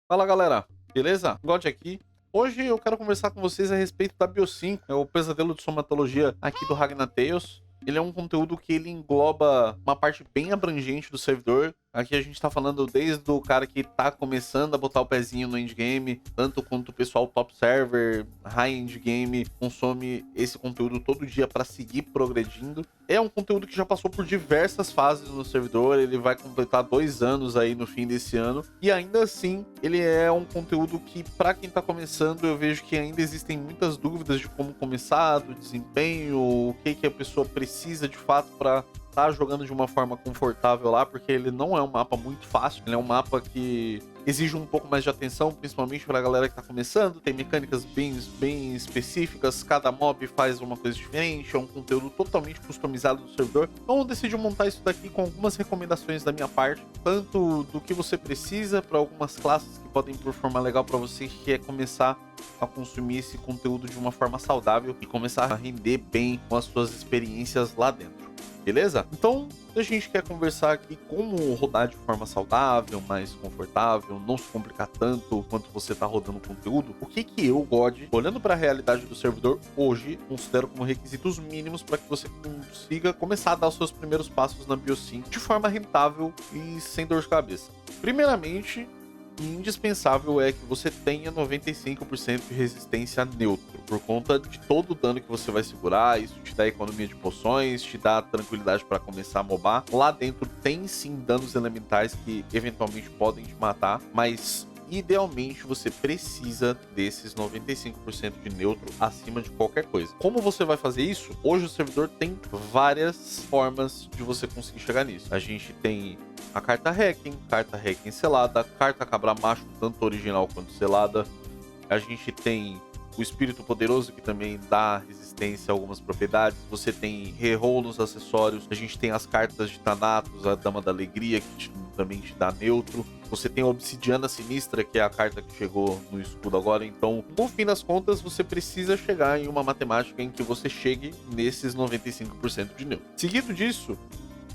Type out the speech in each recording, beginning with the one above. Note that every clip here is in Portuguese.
Fala galera, beleza? God aqui. Hoje eu quero conversar com vocês a respeito da Bio5, é o pesadelo de somatologia aqui do Ragnar Tales. Ele é um conteúdo que ele engloba uma parte bem abrangente do servidor. Aqui a gente tá falando desde o cara que tá começando a botar o pezinho no endgame, tanto quanto o pessoal top server, high endgame, consome esse conteúdo todo dia para seguir progredindo. É um conteúdo que já passou por diversas fases no servidor, ele vai completar 2 anos aí no fim desse ano, e ainda assim ele é um conteúdo que, para quem tá começando, eu vejo que ainda existem muitas dúvidas de como começar, do desempenho, o que a pessoa precisa de fato para tá jogando de uma forma confortável lá, porque ele não é um mapa muito fácil, ele é um mapa que exige um pouco mais de atenção, principalmente para a galera que tá começando, tem mecânicas bem específicas, cada mob faz uma coisa diferente, é um conteúdo totalmente customizado do servidor. Então eu decidi montar isso daqui com algumas recomendações da minha parte, tanto do que você precisa para algumas classes que podem performar legal para você que quer começar a consumir esse conteúdo de uma forma saudável e começar a render bem com as suas experiências lá dentro. Beleza? Então, a gente quer conversar aqui como rodar de forma saudável, mais confortável, não se complicar tanto quanto você está rodando conteúdo. O que eu, God, olhando para a realidade do servidor hoje, considero como requisitos mínimos para que você consiga começar a dar os seus primeiros passos na Bio5 de forma rentável e sem dor de cabeça. Primeiramente, indispensável é que você tenha 95% de resistência neutro, por conta de todo o dano que você vai segurar. Isso te dá economia de poções, te dá tranquilidade para começar a mobar. Lá dentro tem sim danos elementais que eventualmente podem te matar, mas idealmente você precisa desses 95% de neutro acima de qualquer coisa. Como você vai fazer isso? Hoje o servidor tem várias formas de você conseguir chegar nisso. A gente tem a carta Hacking selada, carta Cabra Macho, tanto original quanto selada. A gente tem o Espírito Poderoso, que também dá resistência a algumas propriedades. Você tem reroll nos acessórios. A gente tem as cartas de Thanatos, a Dama da Alegria, que também te dá neutro. Você tem a Obsidiana Sinistra, que é a carta que chegou no escudo agora. Então, no fim das contas, você precisa chegar em uma matemática em que você chegue nesses 95% de neutro. Seguido disso,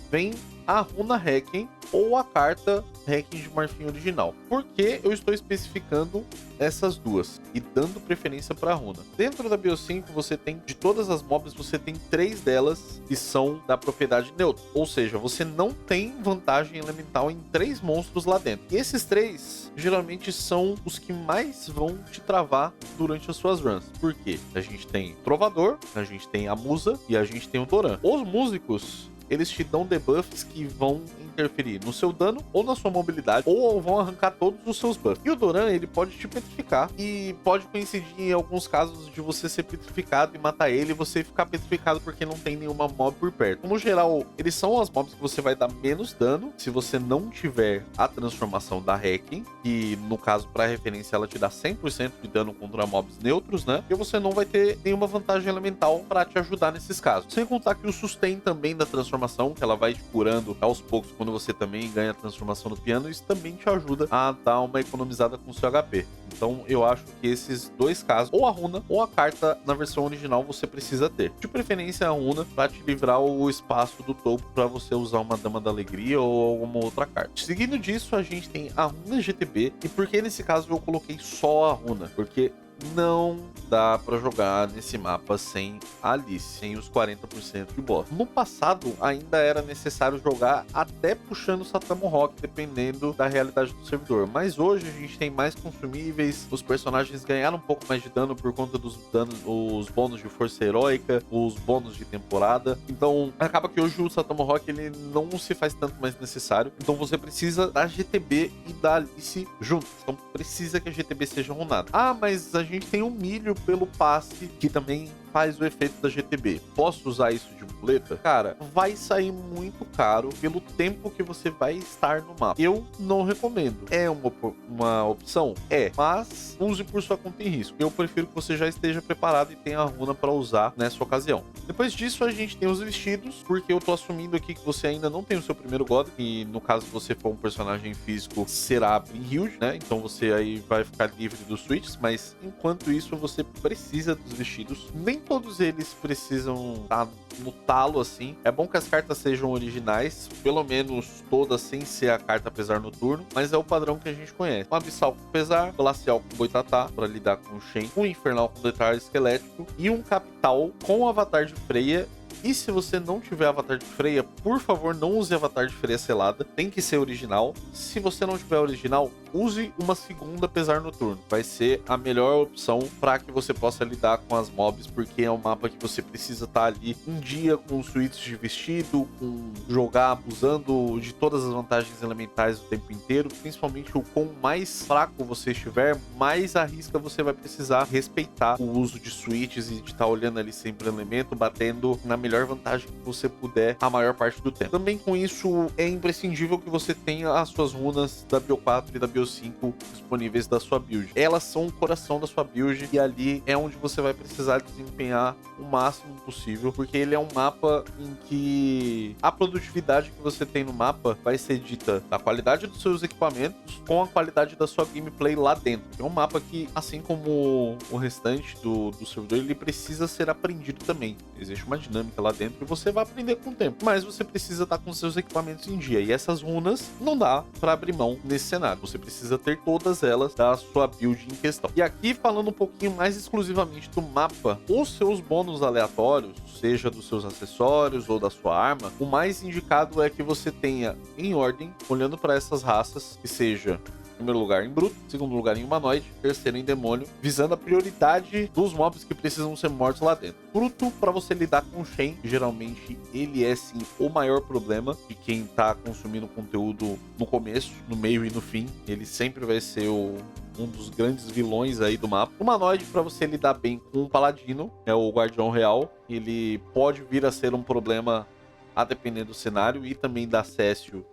vem a runa Hacking ou a carta Hacking de Marfim original. Por que eu estou especificando essas duas e dando preferência para a runa? Dentro da Bio5 você tem, de todas as mobs, você tem 3 delas que são da propriedade neutra. Ou seja, você não tem vantagem elemental em 3 monstros lá dentro. E esses 3 geralmente são os que mais vão te travar durante as suas runs. Por quê? A gente tem Trovador, a gente tem a Musa e a gente tem o Doran. Os músicos, eles te dão debuffs que vão interferir no seu dano ou na sua mobilidade, ou vão arrancar todos os seus buffs. E o Doran, ele pode te petrificar, e pode coincidir em alguns casos de você ser petrificado e matar ele, e você ficar petrificado porque não tem nenhuma mob por perto. No geral, eles são as mobs que você vai dar menos dano se você não tiver a transformação da Hacking, que no caso, para referência, ela te dá 100% de dano contra mobs neutros, né? E você não vai ter nenhuma vantagem elemental para te ajudar nesses casos. Sem contar que o sustain também da transformação, que ela vai te curando aos poucos quando você também ganha a transformação do piano, isso também te ajuda a dar uma economizada com o seu HP. Então eu acho que esses dois casos, ou a runa ou a carta na versão original, você precisa ter. De preferência a runa, para te livrar o espaço do topo para você usar uma Dama da Alegria ou alguma outra carta. Seguindo disso, a gente tem a runa GTB. E por que nesse caso eu coloquei só a runa? Porque não dá pra jogar nesse mapa sem a Alice, sem os 40% de boss. No passado, ainda era necessário jogar até puxando o Satamo Rock, dependendo da realidade do servidor. Mas hoje a gente tem mais consumíveis, os personagens ganharam um pouco mais de dano por conta dos danos, os bônus de força heróica, os bônus de temporada. Então, acaba que hoje o Satamo Rock ele não se faz tanto mais necessário. Então você precisa da GTB e da Alice juntos. Então precisa que a GTB seja runada. Ah, mas a gente tem um milho pelo passe que também faz o efeito da GTB. Posso usar isso de muleta? Cara, vai sair muito caro pelo tempo que você vai estar no mapa. Eu não recomendo. É uma opção? É. Mas use por sua conta e risco. Eu prefiro que você já esteja preparado e tenha a runa para usar nessa ocasião. Depois disso, a gente tem os vestidos, porque eu tô assumindo aqui que você ainda não tem o seu primeiro God, e no caso, se você for um personagem físico, será Brynhilde, né? Então você aí vai ficar livre dos switches, mas enquanto isso, você precisa dos vestidos. Nem todos eles precisam estar no talo, assim. É bom que as cartas sejam originais, pelo menos todas sem ser a carta Pesar Noturno, mas é o padrão que a gente conhece. Um Abissal com Pesar, Glacial com Boitatá, para lidar com o Shen, um Infernal com Detalhe Esquelético e um Capital com Avatar de Freya. E se você não tiver Avatar de Freya, por favor, não use Avatar de Freya selada. Tem que ser original. Se você não tiver original, use uma segunda Pesar Noturno. Vai ser a melhor opção para que você possa lidar com as mobs, porque é um mapa que você precisa estar ali um dia com suítes de vestido, com jogar abusando de todas as vantagens elementais o tempo inteiro. Principalmente o quão mais fraco você estiver, mais a risca você vai precisar respeitar o uso de suítes e de estar olhando ali sempre o elemento, batendo na melhor vantagem que você puder a maior parte do tempo. Também com isso é imprescindível que você tenha as suas runas da Bio4 e da Bio5 disponíveis da sua build. Elas são o coração da sua build e ali é onde você vai precisar desempenhar o máximo possível, porque ele é um mapa em que a produtividade que você tem no mapa vai ser dita da qualidade dos seus equipamentos com a qualidade da sua gameplay lá dentro. É um mapa que, assim como o restante do servidor, ele precisa ser aprendido também. Existe uma dinâmica lá dentro e você vai aprender com o tempo, mas você precisa estar com seus equipamentos em dia, e essas runas não dá para abrir mão nesse cenário. Você precisa ter todas elas da sua build em questão. E aqui, falando um pouquinho mais exclusivamente do mapa, os seus bônus aleatórios, seja dos seus acessórios ou da sua arma, o mais indicado é que você tenha em ordem, olhando para essas raças, que seja primeiro lugar em Bruto, segundo lugar em Humanoide, terceiro em Demônio, visando a prioridade dos mobs que precisam ser mortos lá dentro. Bruto, para você lidar com o Shen, geralmente ele é sim o maior problema de quem tá consumindo conteúdo no começo, no meio e no fim. Ele sempre vai ser um dos grandes vilões aí do mapa. Humanoide, para você lidar bem com o Paladino, é o Guardião Real. Ele pode vir a ser um problema a depender do cenário, e também da Cécio.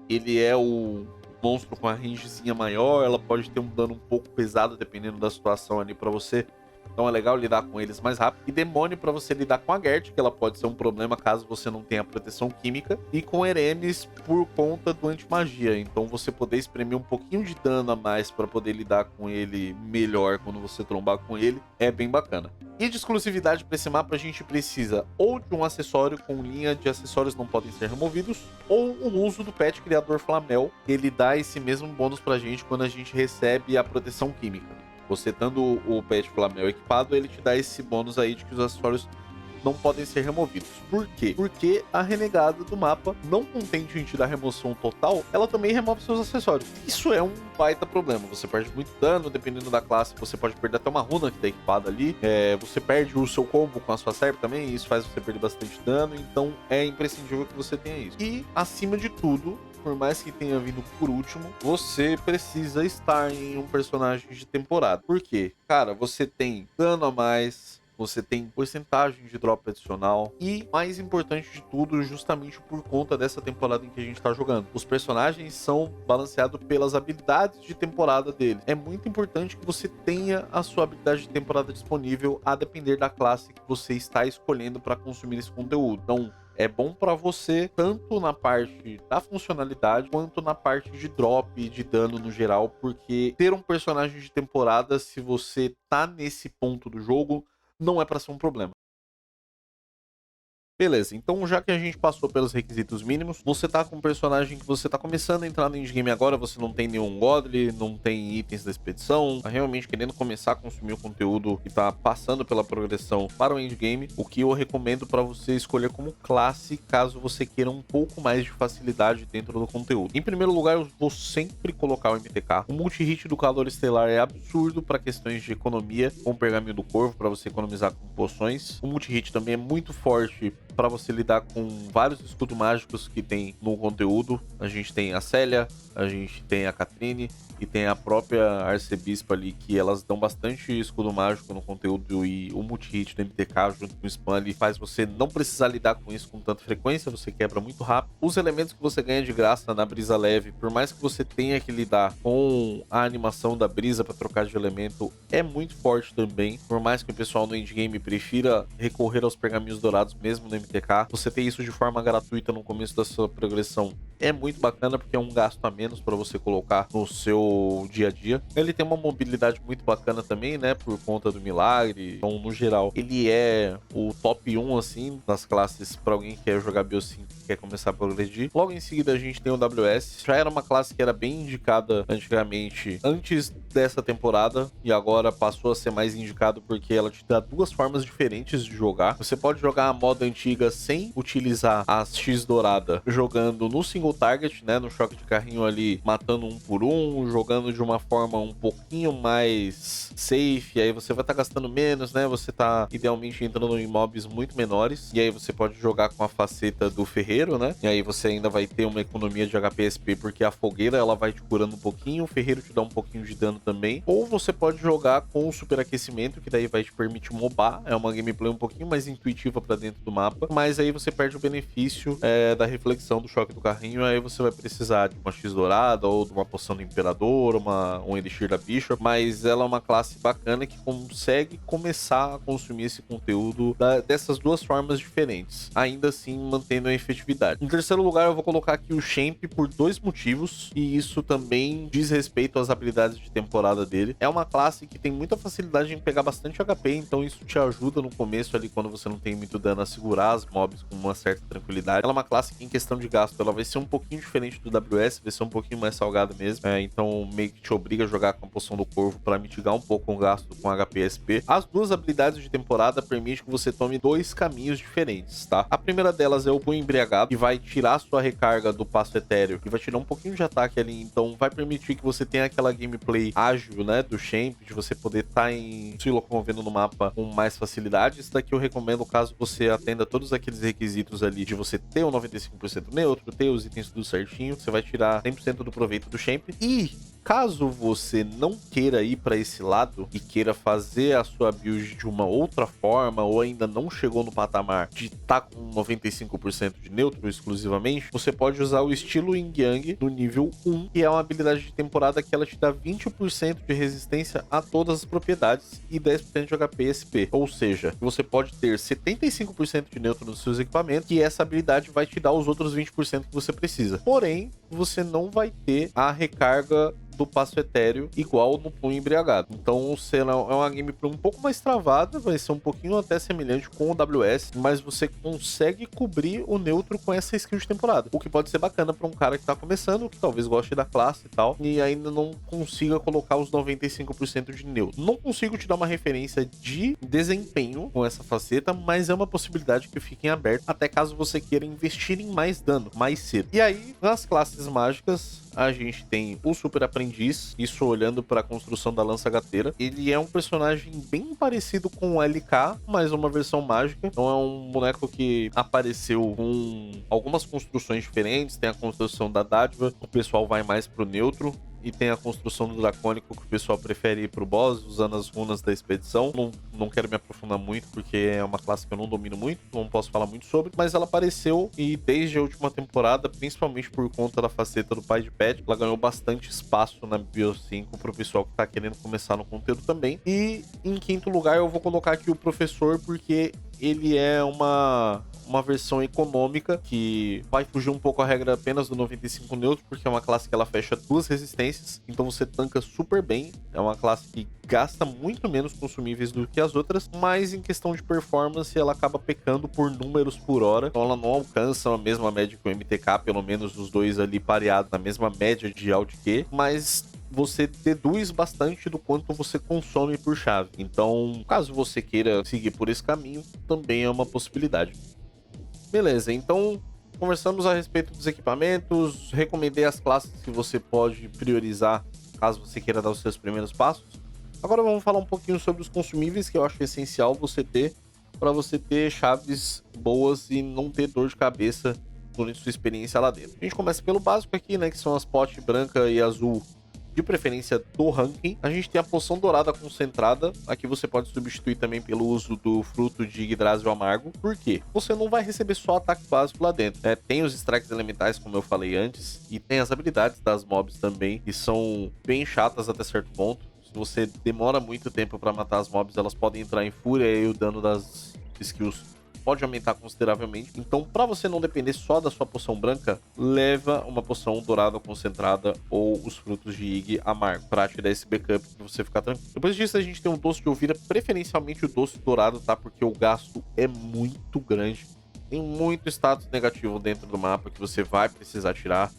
Ele é o monstro com a rangezinha maior, ela pode ter um dano um pouco pesado dependendo da situação ali pra você. Então é legal lidar com eles mais rápido. E Demônio para você lidar com a Gert, que ela pode ser um problema caso você não tenha proteção química. E com Eremes por conta do anti-magia. Então você poder espremer um pouquinho de dano a mais para poder lidar com ele melhor quando você trombar com ele é bem bacana. E de exclusividade para esse mapa a gente precisa ou de um acessório com linha de acessórios não podem ser removidos, ou o uso do pet criador Flamel. Ele dá esse mesmo bônus pra gente quando a gente recebe a proteção química. Você estando o pet Flamel equipado, ele te dá esse bônus aí de que os acessórios não podem ser removidos. Por quê? Porque a renegada do mapa, não contente em te dar remoção total, ela também remove seus acessórios. Isso é um baita problema. Você perde muito dano, dependendo da classe, você pode perder até uma runa que tá equipada ali. Você perde o seu combo com a sua serp também, e isso faz você perder bastante dano, então é imprescindível que você tenha isso. E, acima de tudo, por mais que tenha vindo por último, você precisa estar em um personagem de temporada. Por quê? Cara, você tem dano a mais, você tem porcentagem de drop adicional e, mais importante de tudo, justamente por conta dessa temporada em que a gente tá jogando, os personagens são balanceados pelas habilidades de temporada deles. É muito importante que você tenha a sua habilidade de temporada disponível a depender da classe que você está escolhendo para consumir esse conteúdo. Então, é bom para você tanto na parte da funcionalidade quanto na parte de drop e de dano no geral, porque ter um personagem de temporada, se você tá nesse ponto do jogo, não é para ser um problema. Beleza, então já que a gente passou pelos requisitos mínimos, você tá com um personagem que você tá começando a entrar no endgame agora, você não tem nenhum godly, não tem itens da expedição, tá realmente querendo começar a consumir o conteúdo e tá passando pela progressão para o endgame, o que eu recomendo para você escolher como classe, caso você queira um pouco mais de facilidade dentro do conteúdo. Em primeiro lugar, eu vou sempre colocar o MTK. O multi-hit do Calor Estelar é absurdo para questões de economia, com o Pergaminho do Corvo, para você economizar com poções. O multi-hit também é muito forte para você lidar com vários escudos mágicos que tem no conteúdo. A gente tem a Célia, a gente tem a Catrine e tem a própria Arcebispa ali, que elas dão bastante escudo mágico no conteúdo, e o multi-hit do MTK junto com o spam ali faz você não precisar lidar com isso com tanta frequência, você quebra muito rápido. Os elementos que você ganha de graça na brisa leve, por mais que você tenha que lidar com a animação da brisa para trocar de elemento, é muito forte também. Por mais que o pessoal no endgame prefira recorrer aos pergaminhos dourados mesmo no MTK, você ter isso de forma gratuita no começo da sua progressão é muito bacana porque é um gasto a menos para você colocar no seu dia a dia. Ele tem uma mobilidade muito bacana também, né, por conta do milagre. Então, no geral, ele é o top 1, assim, das classes para alguém que quer jogar BO5 e quer começar a progredir. Logo em seguida, a gente tem o WS. Já era uma classe que era bem indicada antigamente, antes dessa temporada, e agora passou a ser mais indicado porque ela te dá duas formas diferentes de jogar. Você pode jogar a moda antiga sem utilizar a X dourada, jogando no single target, né, no choque de carrinho ali, matando um por um, jogando de uma forma um pouquinho mais safe, aí você vai estar gastando menos, né, você tá idealmente entrando em mobs muito menores, e aí você pode jogar com a faceta do ferreiro, né, e aí você ainda vai ter uma economia de HP porque a fogueira ela vai te curando um pouquinho, o ferreiro te dá um pouquinho de dano também, ou você pode jogar com o superaquecimento, que daí vai te permitir mobar, é uma gameplay um pouquinho mais intuitiva pra dentro do mapa, mas aí você perde o benefício da reflexão do choque do carrinho, aí você vai precisar de uma X dourada, ou de uma poção do imperador, um elixir da Bishop, mas ela é uma classe bacana que consegue começar a consumir esse conteúdo dessas duas formas diferentes, ainda assim mantendo a efetividade. Em terceiro lugar, eu vou colocar aqui o Champ por dois motivos, e isso também diz respeito às habilidades de temporada dele. É uma classe que tem muita facilidade em pegar bastante HP, então isso te ajuda no começo ali, quando você não tem muito dano, a segurar as mobs com uma certa tranquilidade. Ela é uma classe que, em questão de gasto, ela vai ser um pouquinho diferente do WS, vai ser um pouquinho mais salgada mesmo, então meio que te obriga a jogar com a poção do corvo para mitigar um pouco o gasto com HP e SP. As duas habilidades de temporada permitem que você tome dois caminhos diferentes, tá? A primeira delas é o punho embriagado, que vai tirar sua recarga do passo etéreo e vai tirar um pouquinho de ataque ali, então vai permitir que você tenha aquela gameplay ágil, né, do Champ, de você poder estar se locomovendo no mapa com mais facilidade. Isso daqui eu recomendo caso você atenda todos aqueles requisitos ali de você ter o 95% neutro, ter os itens tudo certinho, você vai tirar 100% do proveito do Champ. E caso você não queira ir para esse lado e queira fazer a sua build de uma outra forma, ou ainda não chegou no patamar de estar com 95% de neutro exclusivamente, você pode usar o estilo Yin Yang no nível 1, que é uma habilidade de temporada que ela te dá 20% de resistência a todas as propriedades e 10% de HP e SP. Ou seja, você pode ter 75% de neutro nos seus equipamentos, e essa habilidade vai te dar os outros 20% que você precisa. Porém, você não vai ter a recarga do passo etéreo igual no punho embriagado. Então, será uma gameplay um pouco mais travada, vai ser um pouquinho até semelhante com o WS, mas você consegue cobrir o neutro com essa skill de temporada, o que pode ser bacana para um cara que tá começando, que talvez goste da classe e tal, e ainda não consiga colocar os 95% de neutro. Não consigo te dar uma referência de desempenho com essa faceta, mas é uma possibilidade que fique em aberto, até caso você queira investir em mais dano, mais cedo. E aí, nas classes mágicas, a gente tem o Super Aprendiz, isso olhando para a construção da Lança Gateira. Ele é um personagem bem parecido com o LK, mas uma versão mágica. Então é um boneco que apareceu com algumas construções diferentes. Tem a construção da Dádiva, o pessoal vai mais pro neutro. E tem a construção do Dracônico, que o pessoal prefere ir pro boss, usando as runas da expedição. Não quero me aprofundar muito, porque é uma classe que eu não domino muito, não posso falar muito sobre. Mas ela apareceu, e desde a última temporada, principalmente por conta da faceta do pai de pet, ela ganhou bastante espaço na BO5 pro pessoal que tá querendo começar no conteúdo também. E em quinto lugar eu vou colocar aqui o Professor, porque ele é uma versão econômica que vai fugir um pouco a regra apenas do 95 neutro, porque é uma classe que ela fecha duas resistências, então você tanca super bem. É uma classe que gasta muito menos consumíveis do que as outras, mas em questão de performance ela acaba pecando por números por hora, então ela não alcança a mesma média que o MTK, pelo menos os dois ali pareados na mesma média de AUT-Q, mas você deduz bastante do quanto você consome por chave. Então, caso você queira seguir por esse caminho, também é uma possibilidade. Beleza, então conversamos a respeito dos equipamentos, recomendei as classes que você pode priorizar caso você queira dar os seus primeiros passos. Agora vamos falar um pouquinho sobre os consumíveis, que eu acho essencial você ter para você ter chaves boas e não ter dor de cabeça durante sua experiência lá dentro. A gente começa pelo básico aqui, né, que são as potes branca e azul, de preferência do ranking. A gente tem a poção dourada concentrada, aqui você pode substituir também pelo uso do fruto de Yggdrasil amargo. Por quê? Você não vai receber só ataque básico lá dentro, né? Tem os strikes elementais, como eu falei antes, e tem as habilidades das mobs também, que são bem chatas até certo ponto. Se você demora muito tempo para matar as mobs, elas podem entrar em fúria, e aí o dano das skills pode aumentar consideravelmente. Então, para você não depender só da sua poção branca, leva uma poção dourada concentrada ou os frutos de Ig amargo para te dar esse backup para você ficar tranquilo. Depois disso, a gente tem um doce de ouvira, preferencialmente o doce dourado, tá? Porque o gasto é muito grande. Tem muito status negativo dentro do mapa que você vai precisar tirar.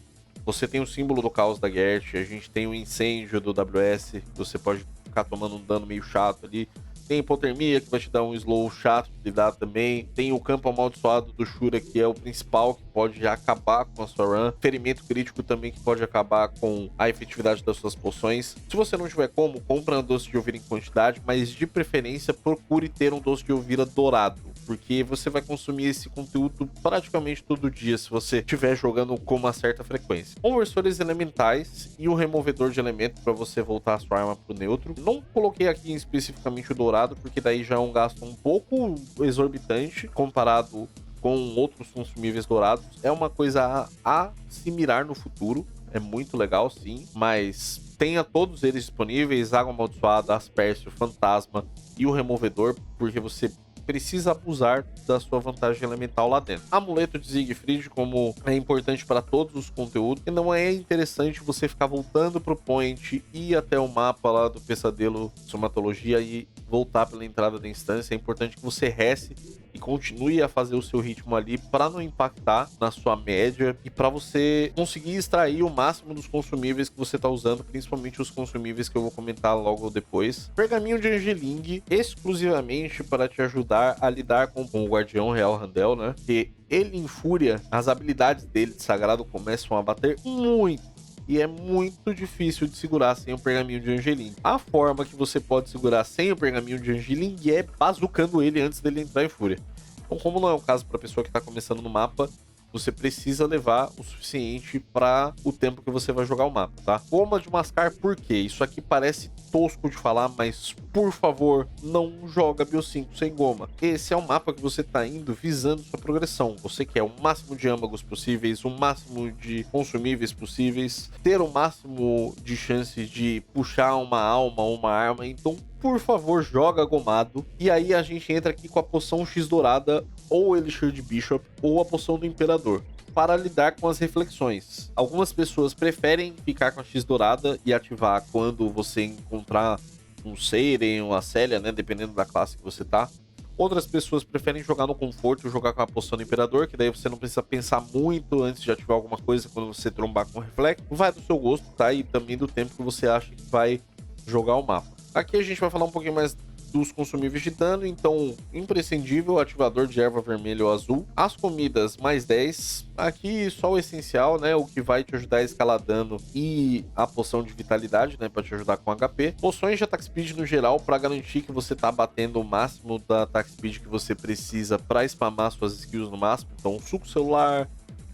Você tem o símbolo do caos da Gert, a gente tem o incêndio do WS, que você pode ficar tomando um dano meio chato ali. Tem hipotermia, que vai te dar um slow chato de lidar também. Tem o campo amaldiçoado do Shura, que é o principal, que pode já acabar com a sua run. Ferimento crítico também, que pode acabar com a efetividade das suas poções. Se você não tiver como, compra um doce de ouvira em quantidade, mas de preferência procure ter um doce de ouvira dourado, porque você vai consumir esse conteúdo praticamente todo dia se você estiver jogando com uma certa frequência. Conversores elementais e o removedor de elemento para você voltar a sua arma para o neutro. Não coloquei aqui especificamente o dourado, porque daí já é um gasto um pouco exorbitante comparado com outros consumíveis dourados. É uma coisa a se mirar no futuro. É muito legal, sim, mas tenha todos eles disponíveis: água amaldiçoada, aspersio, fantasma e o removedor, porque você precisa abusar da sua vantagem elemental lá dentro. Amuleto de Siegfried, como é importante para todos os conteúdos, e não é interessante você ficar voltando pro point, ir até o mapa lá do pesadelo somatologia e voltar pela entrada da instância. É importante que você reste e continue a fazer o seu ritmo ali para não impactar na sua média e para você conseguir extrair o máximo dos consumíveis que você está usando, principalmente os consumíveis que eu vou comentar logo depois. Pergaminho de Angeling, exclusivamente para te ajudar a lidar com o Guardião Real Randel, né? Que ele em fúria, as habilidades dele de sagrado começam a bater muito. E é muito difícil de segurar sem o pergaminho de Angeling. A forma que você pode segurar sem o pergaminho de Angeling é bazucando ele antes dele entrar em fúria. Então, como não é o caso para a pessoa que está começando no mapa, você precisa levar o suficiente para o tempo que você vai jogar o mapa, tá? Goma de mascar, por quê? Isso aqui parece tosco de falar, mas por favor, não joga Bio5 sem goma. Esse é um mapa que você tá indo visando sua progressão. Você quer o máximo de âmagos possíveis, o máximo de consumíveis possíveis, ter o máximo de chances de puxar uma alma ou uma arma. Então, por favor, joga gomado. E aí a gente entra aqui com a poção X dourada, ou o Elixir de Bishop, ou a poção do Imperador, para lidar com as reflexões. Algumas pessoas preferem ficar com a X dourada e ativar quando você encontrar um Seiren ou a Célia, né, dependendo da classe que você tá. Outras pessoas preferem jogar no conforto, jogar com a poção do Imperador, que daí você não precisa pensar muito antes de ativar alguma coisa quando você trombar com o reflexo. Vai do seu gosto, tá? E também do tempo que você acha que vai jogar o mapa. Aqui a gente vai falar um pouquinho mais dos consumíveis de dano. Então, imprescindível, ativador de erva vermelha ou azul. As comidas, mais 10. Aqui só o essencial, né? O que vai te ajudar a escalar dano, e a poção de vitalidade, né? Pra te ajudar com HP. Poções de attack speed no geral, pra garantir que você tá batendo o máximo da attack speed que você precisa pra spamar suas skills no máximo. Então, suco celular,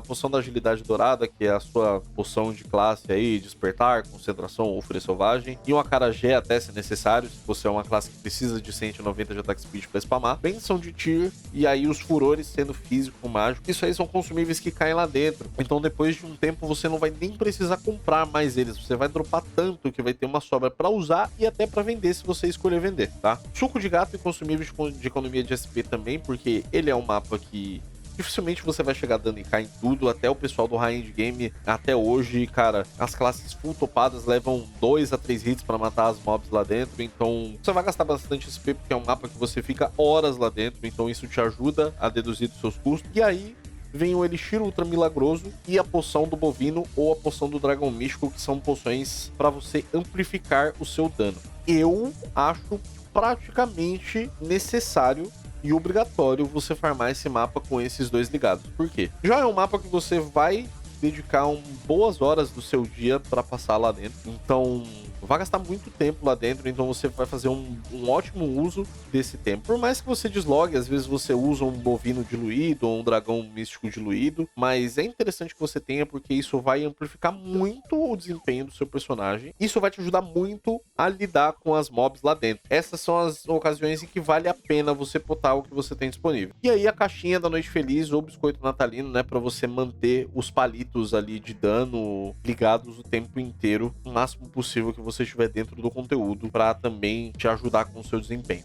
poção da agilidade dourada, que é a sua poção de classe aí, despertar, concentração ou fúria selvagem, e um acarajé até se necessário, se você é uma classe que precisa de 190 de attack speed para spamar. Benção de Tyr, e aí os furores sendo físico ou mágico. Isso aí são consumíveis que caem lá dentro, então depois de um tempo você não vai nem precisar comprar mais eles, você vai dropar tanto que vai ter uma sobra para usar e até para vender se você escolher vender, tá? Suco de gato e consumíveis de economia de SP também, porque ele é um mapa que dificilmente você vai chegar dando IK em tudo. Até o pessoal do high-end game, até hoje, cara, as classes full topadas levam 2 a 3 hits pra matar as mobs lá dentro. Então, você vai gastar bastante SP, porque é um mapa que você fica horas lá dentro. Então, isso te ajuda a deduzir dos seus custos. E aí, vem o Elixir Ultra Milagroso e a poção do Bovino ou a poção do Dragão Místico, que são poções para você amplificar o seu dano. Eu acho praticamente necessário e obrigatório você farmar esse mapa com esses dois ligados. Por quê? Já é um mapa que você vai dedicar boas horas do seu dia para passar lá dentro. Então, vai gastar muito tempo lá dentro, então você vai fazer um ótimo uso desse tempo. Por mais que você deslogue, às vezes você usa um bovino diluído ou um dragão místico diluído, mas é interessante que você tenha, porque isso vai amplificar muito o desempenho do seu personagem. Isso vai te ajudar muito a lidar com as mobs lá dentro. Essas são as ocasiões em que vale a pena você botar o que você tem disponível. E aí a caixinha da Noite Feliz ou biscoito natalino, né, para você manter os palitos ali de dano ligados o tempo inteiro, o máximo possível que você estiver dentro do conteúdo, para também te ajudar com o seu desempenho.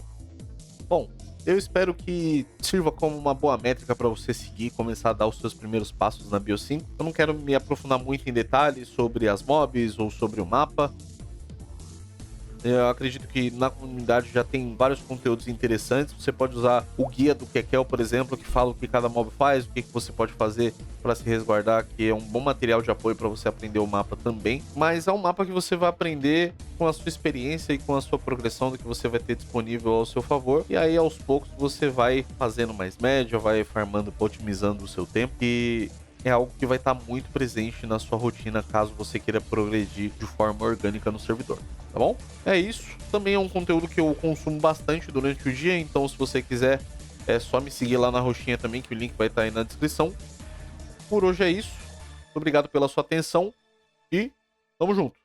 Bom, Eu espero que sirva como uma boa métrica para você seguir e começar a dar os seus primeiros passos na Bio 5. Eu não quero me aprofundar muito em detalhes sobre as mobs ou sobre o mapa. Eu acredito que na comunidade já tem vários conteúdos interessantes. Você pode usar o guia do Kekel, por exemplo, que fala o que cada mob faz, o que você pode fazer para se resguardar, que é um bom material de apoio para você aprender o mapa também. Mas é um mapa que você vai aprender com a sua experiência e com a sua progressão do que você vai ter disponível ao seu favor. E aí, aos poucos, você vai fazendo mais média, vai farmando, otimizando o seu tempo. E é algo que vai estar muito presente na sua rotina caso você queira progredir de forma orgânica no servidor, tá bom? É isso. Também é um conteúdo que eu consumo bastante durante o dia, então se você quiser, é só me seguir lá na roxinha também, que o link vai estar aí na descrição. Por hoje é isso. Muito obrigado pela sua atenção e tamo junto.